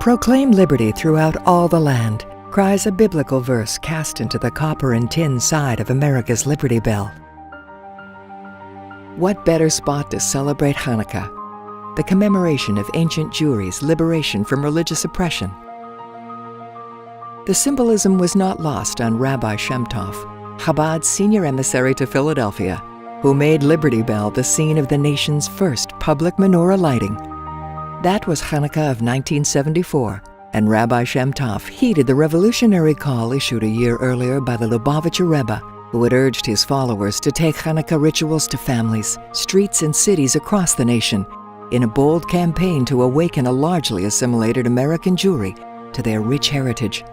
Proclaim liberty throughout all the land, cries a biblical verse cast into the copper and tin side of America's Liberty Bell. What better spot to celebrate Hanukkah, the commemoration of ancient Jewry's liberation from religious oppression? The symbolism was not lost on Rabbi Shem Tov, Chabad's senior emissary to Philadelphia, who made Liberty Bell the scene of the nation's first public menorah lighting. That was Hanukkah of 1974, and Rabbi Shem Tov heeded the revolutionary call issued a year earlier by the Lubavitcher Rebbe, who had urged his followers to take Hanukkah rituals to families, streets, and cities across the nation in a bold campaign to awaken a largely assimilated American Jewry to their rich heritage.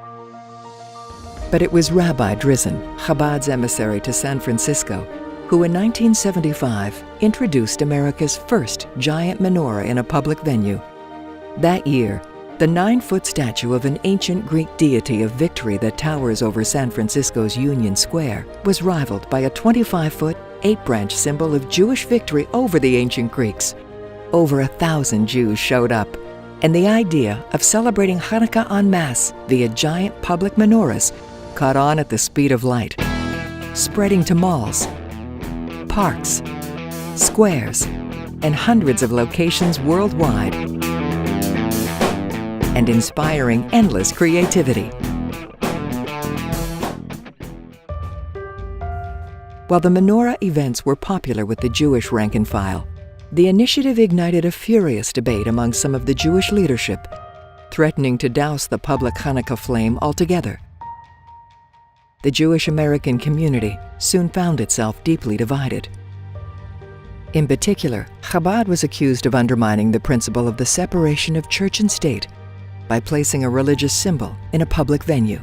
But it was Rabbi Drizin, Chabad's emissary to San Francisco, who in 1975 introduced America's first giant menorah in a public venue. That year, the 9-foot statue of an ancient Greek deity of victory that towers over San Francisco's Union Square was rivaled by a 25-foot, 8-branch symbol of Jewish victory over the ancient Greeks. Over 1,000 Jews showed up, and the idea of celebrating Hanukkah en masse via giant public menorahs caught on at the speed of light, spreading to malls, parks, squares, and hundreds of locations worldwide, and inspiring endless creativity. While the menorah events were popular with the Jewish rank and file, the initiative ignited a furious debate among some of the Jewish leadership, threatening to douse the public Hanukkah flame altogether. The Jewish American community soon found itself deeply divided. In particular, Chabad was accused of undermining the principle of the separation of church and state by placing a religious symbol in a public venue.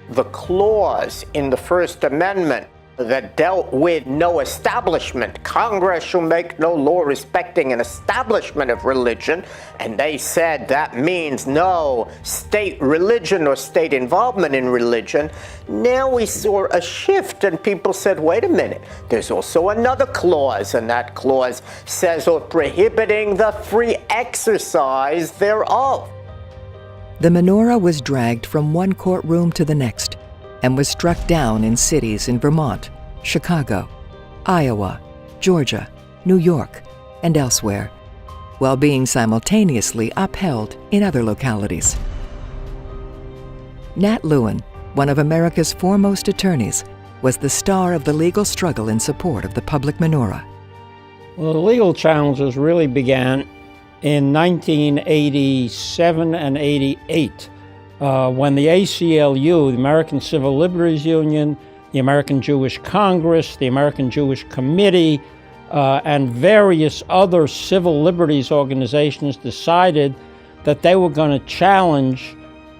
The clause in the First Amendment that dealt with no establishment. Congress shall make no law respecting an establishment of religion, and they said that means no state religion or state involvement in religion. Now we saw a shift, and people said, wait a minute, there's also another clause, and that clause says, or prohibiting the free exercise thereof. The menorah was dragged from one courtroom to the next, and was struck down in cities in Vermont, Chicago, Iowa, Georgia, New York, and elsewhere, while being simultaneously upheld in other localities. Nat Lewin, one of America's foremost attorneys, was the star of the legal struggle in support of the public menorah. Well, the legal challenges really began in 1987 and 88. When the ACLU, the American Civil Liberties Union, the American Jewish Congress, the American Jewish Committee, and various other civil liberties organizations decided that they were going to challenge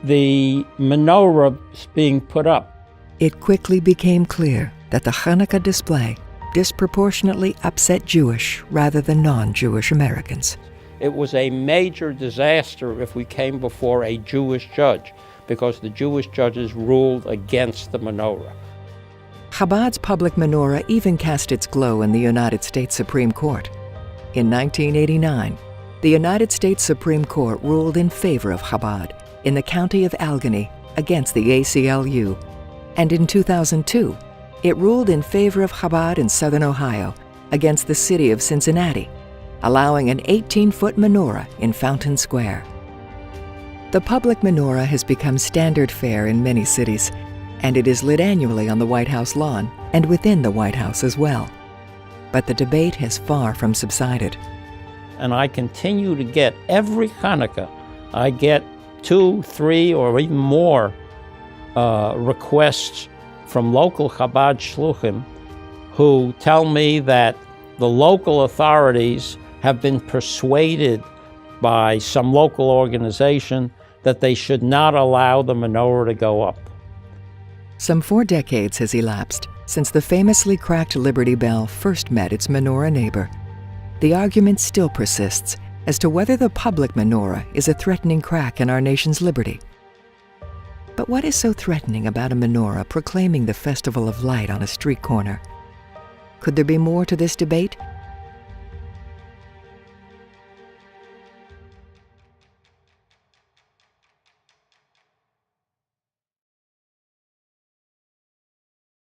the menorah being put up. It quickly became clear that the Hanukkah display disproportionately upset Jewish rather than non-Jewish Americans. It was a major disaster if we came before a Jewish judge, because the Jewish judges ruled against the menorah. Chabad's public menorah even cast its glow in the United States Supreme Court. In 1989, the United States Supreme Court ruled in favor of Chabad in the county of Allegheny against the ACLU, and in 2002, it ruled in favor of Chabad in Southern Ohio against the city of Cincinnati, allowing an 18-foot menorah in Fountain Square. The public menorah has become standard fare in many cities, and it is lit annually on the White House lawn and within the White House as well. But the debate has far from subsided. And I continue to get, every Hanukkah, I get 2, 3, or even more requests from local Chabad shluchim who tell me that the local authorities have been persuaded by some local organization that they should not allow the menorah to go up. Some 4 decades has elapsed since the famously cracked Liberty Bell first met its menorah neighbor. The argument still persists as to whether the public menorah is a threatening crack in our nation's liberty. But what is so threatening about a menorah proclaiming the festival of light on a street corner? Could there be more to this debate?